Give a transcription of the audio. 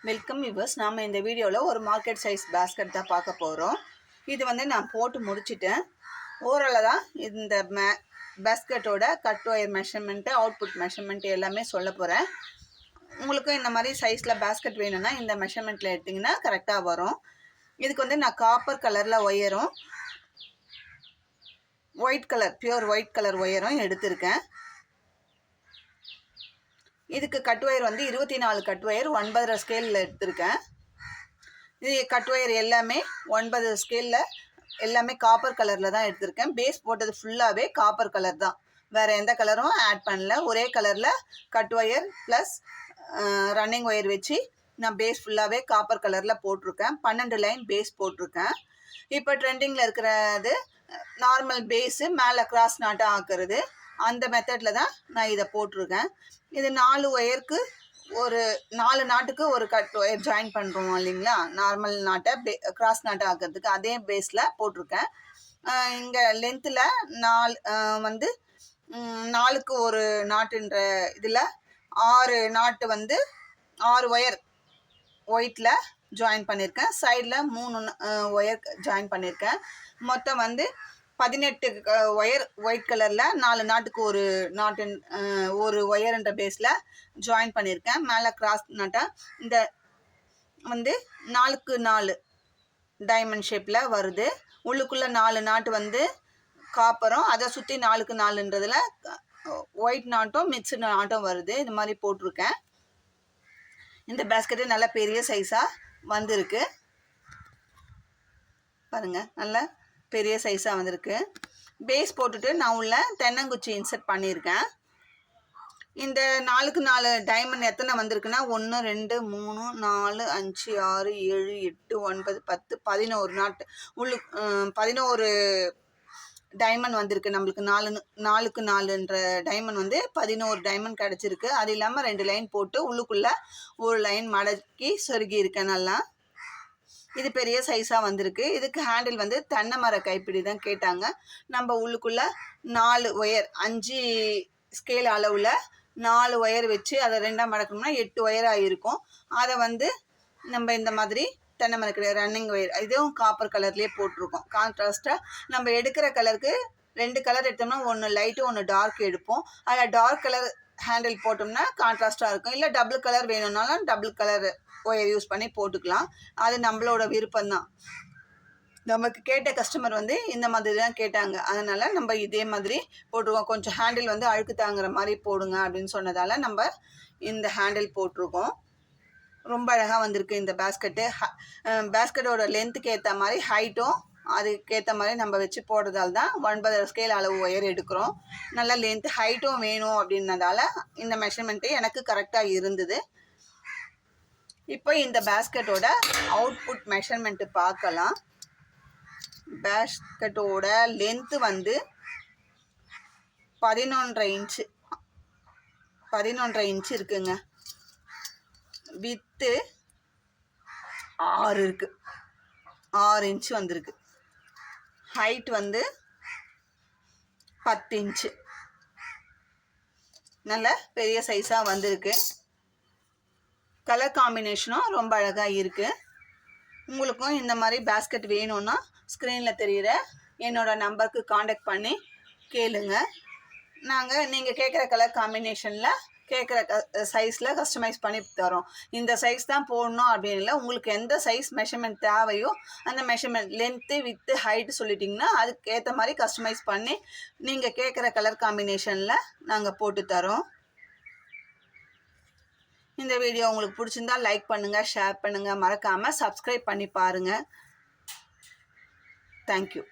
Welcome viewers. நாம் இந்த வீடியோவில் ஒரு மார்க்கெட் சைஸ் பேஸ்கெட் தான் பார்க்க போகிறோம். இது வந்து நான் போட்டு முடிச்சிட்டேன். ஓரளவு தான் இந்த பேஸ்கெட்டோட cut wire measurement, output measurement எல்லாமே சொல்ல போகிறேன். உங்களுக்கும் இந்த மாதிரி சைஸில் பேஸ்கெட் வேணும்னா இந்த மெஷர்மெண்ட்டில் எடுத்திங்கன்னா கரெக்டாக வரும். இதுக்கு வந்து நான் காப்பர் கலரில் ஒயரும் white colour pure white colour ஒயரும் எடுத்திருக்கேன். இதுக்கு கட் ஒயர் வந்து 24 கட் ஒயர் 9.5 ஸ்கேலில் எடுத்திருக்கேன். இது கட் ஒயர் எல்லாமே 9 ஸ்கேலில் எல்லாமே காப்பர் கலரில் தான் எடுத்திருக்கேன். பேஸ் போட்டது ஃபுல்லாகவே காப்பர் கலர் தான், வேறு எந்த கலரும் ஆட் பண்ணல. ஒரே கலரில் cut wire plus running wire வச்சு நான் பேஸ் ஃபுல்லாகவே காப்பர் கலரில் போட்டிருக்கேன். 12 லைன் பேஸ் போட்டிருக்கேன். இப்போ ட்ரெண்டிங்கில் இருக்கிறது நார்மல் பேஸு மேலே கிராஸ் நாட்டாக ஆக்குறது, அந்த மெத்தடில் தான் நான் இதை போட்டிருக்கேன். இது 4 ஒயருக்கு ஒரு 4 நாட்டுக்கு ஒரு கட் ஒயர் ஜாயின் பண்ணுறோம் இல்லைங்களா, நார்மல் நாட்டை கிராஸ் நாட்டை ஆக்கிறதுக்கு அதே பேஸில் போட்டிருக்கேன். இங்கே லென்த்தில் 4 வந்து 4க்கு ஒரு நாட்டுன்ற இதில் 6 நாட்டு வந்து 6 ஒயர் ஒயிட்டில் ஜாயின் பண்ணியிருக்கேன். சைடில் 3 ஒயர் ஜாயின் பண்ணியிருக்கேன். மொத்தம் வந்து 18 ஒயர் ஒயிட் கலரில் 4 நாட்டுக்கு ஒரு நாட்டு ஒரு ஒயர்ன்ற பேஸில் ஜாயின் பண்ணியிருக்கேன். மேலே கிராஸ் நாட்டாக இந்த வந்து 4க்கு 4 டைமண்ட் ஷேப்பில் வருது. உள்ளுக்குள்ளே 4 நாட்டு வந்து காப்பரும், அதை சுற்றி 4க்கு 4ன்றதில் ஒயிட் நாட்டும் மிக்சடு நாட்டும் வருது. இது மாதிரி போட்டிருக்கேன். இந்த பேஸ்கெட்டு நல்ல பெரிய சைஸாக வந்திருக்கு பாருங்கள், நல்ல பெரிய சைஸாக வந்திருக்கு. பேஸ் போட்டுட்டு நான் உள்ள தென்னங்குச்சி இன்சர்ட் பண்ணியிருக்கேன். இந்த 4க்கு 4 டைமண்ட் எத்தனை வந்திருக்குன்னா 1 2 3 4 5 6 7 8 9 10 11 நாட்டு உள்ளு 11 டைமண்ட் வந்திருக்கு. நம்மளுக்கு 4க்கு 4ன்ற டைமண்ட் வந்து 11 டைமண்ட் கிடச்சிருக்கு. அது இல்லாமல் 2 லைன் போட்டு உள்ளுக்குள்ளே ஒரு லைன் மடக்கி சொருகி இருக்கேன் நல்லா. இது பெரிய சைஸாக வந்திருக்கு. இதுக்கு ஹேண்டில் வந்து தென்னை மர கைப்பிடி தான் கேட்டாங்க. நம்ம உள்ளுக்குள்ளே 4 ஒயர் 5 ஸ்கேல் அளவில் 4 ஒயர் வச்சு அதை 2ஆக மடக்கணும்னா 8 ஒயராக இருக்கும். அதை வந்து நம்ம இந்த மாதிரி தென்னை மரக்கிடைய ரன்னிங் ஒயர், இதுவும் காப்பர் கலர்லேயே போட்டிருக்கோம். கான்ட்ராஸ்ட்டாக நம்ம எடுக்கிற கலருக்கு 2 கலர் எடுத்தோம்னா ஒன்று லைட்டு ஒன்று டார்க் எடுப்போம். அதில் டார்க் கலர் ஹேண்டில் போட்டோம்னா கான்ட்ராஸ்ட்டாக இருக்கும். இல்லை டபுள் கலர் வேணும்னாலும் டபுள் கலர் ஒயர் யூஸ் பண்ணி போட்டுக்கலாம். அது நம்மளோட விருப்பம்தான். நமக்கு கேட்ட கஸ்டமர் வந்து இந்த மாதிரி தான் கேட்டாங்க, அதனால் நம்ம இதே மாதிரி போட்டிருக்கோம். கொஞ்சம் ஹேண்டில் வந்து அழுக்கு தாங்குற மாதிரி போடுங்க அப்படின்னு சொன்னதால் நம்ம இந்த ஹேண்டில் போட்டிருக்கோம். ரொம்ப அழகாக வந்திருக்கு இந்த பேஸ்கெட்டு. பேஸ்கெட்டோட லென்த்துக்கு ஏற்ற மாதிரி ஹைட்டும் அதுக்கேற்ற மாதிரி நம்ம வச்சு போடுறதால தான் 9 ஸ்கேல் அளவு ஒயர் எடுக்கிறோம். நல்லா லென்த்து ஹைட்டும் வேணும் அப்படின்னதால இந்த மெஷர்மெண்ட்டு எனக்கு கரெக்டாக இருந்தது. இப்போ இந்த பேஸ்கெட்டோட அவுட்புட் மெஷர்மெண்ட்டு பார்க்கலாம். பேஸ்கெட்டோட லென்த்து வந்து 11.5 இன்ச்சு 11.5 இன்ச்சு இருக்குங்க. வித்து 6 இருக்குது, 6 இன்ச்சு வந்திருக்கு. ஹைட் வந்து 10 இன்ச்சு. நல்ல பெரிய சைஸாக வந்திருக்கு. கலர் காம்பினேஷனும் ரொம்ப அழகாக இருக்குது. உங்களுக்கும் இந்த மாதிரி பேஸ்கெட் வேணும்னா ஸ்க்ரீனில் தெரிகிற என்னோடய நம்பருக்கு காண்டாக்ட் பண்ணி கேளுங்க. நீங்கள் கேட்குற கலர் காம்பினேஷனில் கேட்குற சைஸில் கஸ்டமைஸ் பண்ணி தரோம். இந்த சைஸ் தான் போடணும் அப்படின்னு இல்லை, உங்களுக்கு எந்த சைஸ் மெஷர்மெண்ட் தேவையோ அந்த மெஷர்மெண்ட் லென்த்து வித்து ஹைட்டு சொல்லிட்டிங்கன்னா அதுக்கு ஏற்ற மாதிரி கஸ்டமைஸ் பண்ணி நீங்கள் கேட்குற கலர் காம்பினேஷனில் நாங்கள் போட்டு தரோம். இந்த வீடியோ உங்களுக்கு பிடிச்சிருந்தா லைக் பண்ணுங்கள், ஷேர் பண்ணுங்கள், மறக்காமல் சப்ஸ்கிரைப் பண்ணி பாருங்கள். தேங்க்யூ.